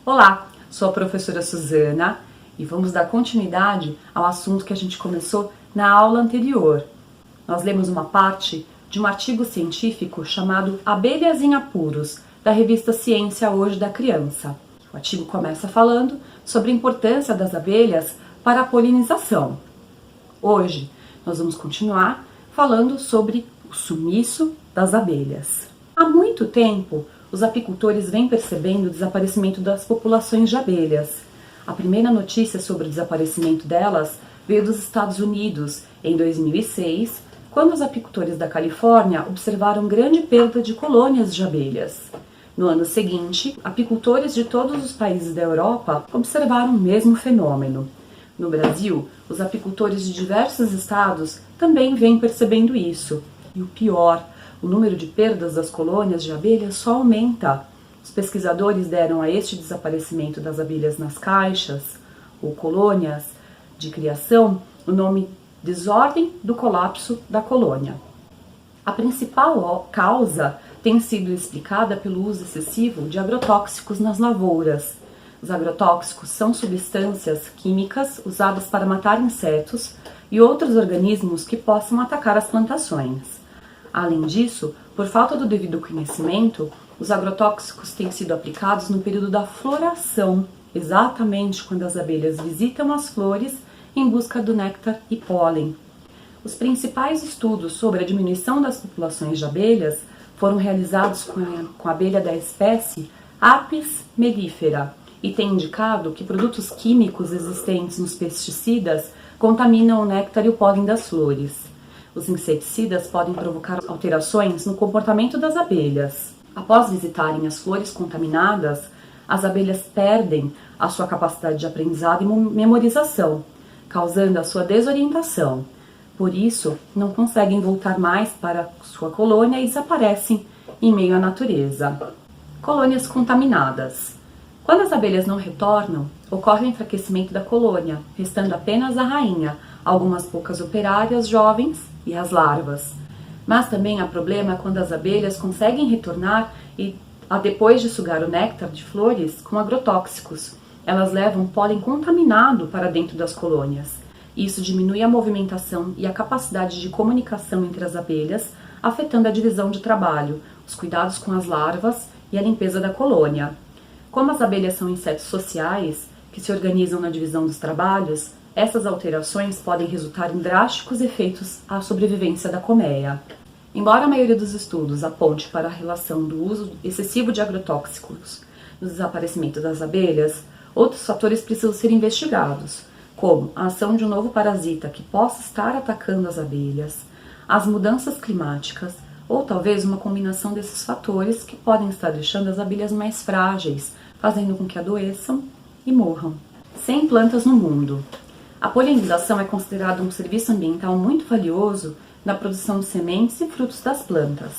Olá, sou a professora Suzana e vamos dar continuidade ao assunto que a gente começou na aula anterior. Nós lemos uma parte de um artigo científico chamado Abelhas em Apuros, da revista Ciência Hoje da Criança. O artigo começa falando sobre a importância das abelhas para a polinização. Hoje nós vamos continuar falando sobre o sumiço das abelhas. Há muito tempo, os apicultores vêm percebendo o desaparecimento das populações de abelhas. A primeira notícia sobre o desaparecimento delas veio dos Estados Unidos em 2006, quando os apicultores da Califórnia observaram grande perda de colônias de abelhas. No ano seguinte, apicultores de todos os países da Europa observaram o mesmo fenômeno. No Brasil, os apicultores de diversos estados também vêm percebendo isso. E o pior, o número de perdas das colônias de abelhas só aumenta. Os pesquisadores deram a este desaparecimento das abelhas nas caixas, ou colônias de criação, o nome desordem do colapso da colônia. A principal causa tem sido explicada pelo uso excessivo de agrotóxicos nas lavouras. Os agrotóxicos são substâncias químicas usadas para matar insetos e outros organismos que possam atacar as plantações. Além disso, por falta do devido conhecimento, os agrotóxicos têm sido aplicados no período da floração, exatamente quando as abelhas visitam as flores em busca do néctar e pólen. Os principais estudos sobre a diminuição das populações de abelhas foram realizados com a abelha da espécie Apis mellifera e têm indicado que produtos químicos existentes nos pesticidas contaminam o néctar e o pólen das flores. Os inseticidas podem provocar alterações no comportamento das abelhas. Após visitarem as flores contaminadas, as abelhas perdem a sua capacidade de aprendizado e memorização, causando a sua desorientação. Por isso, não conseguem voltar mais para sua colônia e desaparecem em meio à natureza. Colônias contaminadas. Quando as abelhas não retornam, ocorre o enfraquecimento da colônia, restando apenas a rainha, algumas poucas operárias jovens e as larvas. Mas também há problema quando as abelhas conseguem retornar e, depois de sugar o néctar de flores com agrotóxicos, elas levam pólen contaminado para dentro das colônias. Isso diminui a movimentação e a capacidade de comunicação entre as abelhas, afetando a divisão de trabalho, os cuidados com as larvas e a limpeza da colônia. Como as abelhas são insetos sociais, que se organizam na divisão dos trabalhos, essas alterações podem resultar em drásticos efeitos à sobrevivência da colmeia. Embora a maioria dos estudos aponte para a relação do uso excessivo de agrotóxicos no desaparecimento das abelhas, outros fatores precisam ser investigados, como a ação de um novo parasita que possa estar atacando as abelhas, as mudanças climáticas ou talvez uma combinação desses fatores que podem estar deixando as abelhas mais frágeis, fazendo com que adoeçam e morram. 100 plantas no mundo. A polinização é considerada um serviço ambiental muito valioso na produção de sementes e frutos das plantas.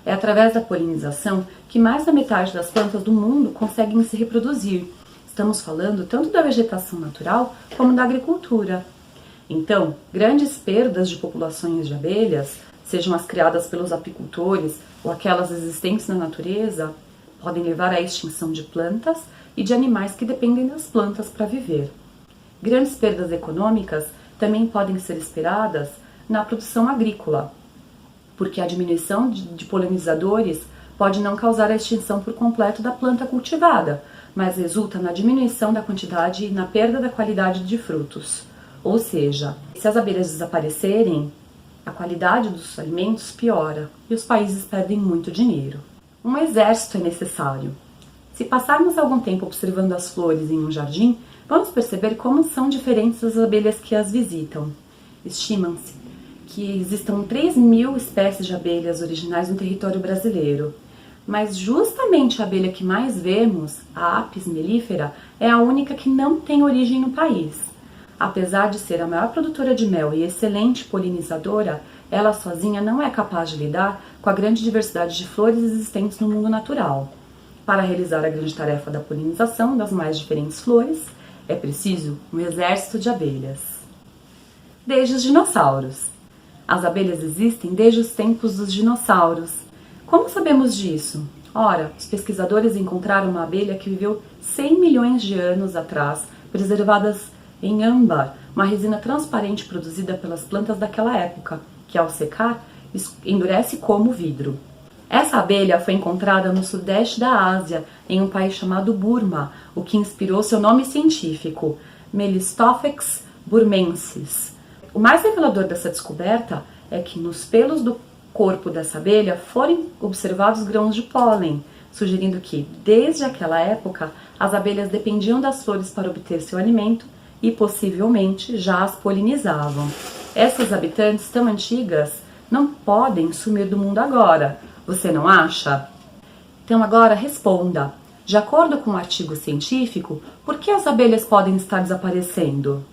É através da polinização que mais da metade das plantas do mundo conseguem se reproduzir. Estamos falando tanto da vegetação natural como da agricultura. Então, grandes perdas de populações de abelhas, sejam as criadas pelos apicultores ou aquelas existentes na natureza, podem levar à extinção de plantas e de animais que dependem das plantas para viver. Grandes perdas econômicas também podem ser esperadas na produção agrícola, porque a diminuição de polinizadores pode não causar a extinção por completo da planta cultivada, mas resulta na diminuição da quantidade e na perda da qualidade de frutos. Ou seja, se as abelhas desaparecerem, a qualidade dos alimentos piora e os países perdem muito dinheiro. Um exército é necessário. Se passarmos algum tempo observando as flores em um jardim, vamos perceber como são diferentes as abelhas que as visitam. Estima-se que existam 3.000 espécies de abelhas originais no território brasileiro. Mas justamente a abelha que mais vemos, a Apis mellifera, é a única que não tem origem no país. Apesar de ser a maior produtora de mel e excelente polinizadora, ela sozinha não é capaz de lidar com a grande diversidade de flores existentes no mundo natural. Para realizar a grande tarefa da polinização das mais diferentes flores, é preciso um exército de abelhas. Desde os dinossauros. As abelhas existem desde os tempos dos dinossauros. Como sabemos disso? Ora, os pesquisadores encontraram uma abelha que viveu 100 milhões de anos atrás, preservadas em âmbar, uma resina transparente produzida pelas plantas daquela época, que ao secar endurece como vidro. Essa abelha foi encontrada no sudeste da Ásia, em um país chamado Burma, o que inspirou seu nome científico, Melistophex burmensis. O mais revelador dessa descoberta é que nos pelos do corpo dessa abelha foram observados grãos de pólen, sugerindo que, desde aquela época, as abelhas dependiam das flores para obter seu alimento e, possivelmente, já as polinizavam. Essas habitantes tão antigas não podem sumir do mundo agora, você não acha? Então agora responda. De acordo com um artigo científico, por que as abelhas podem estar desaparecendo?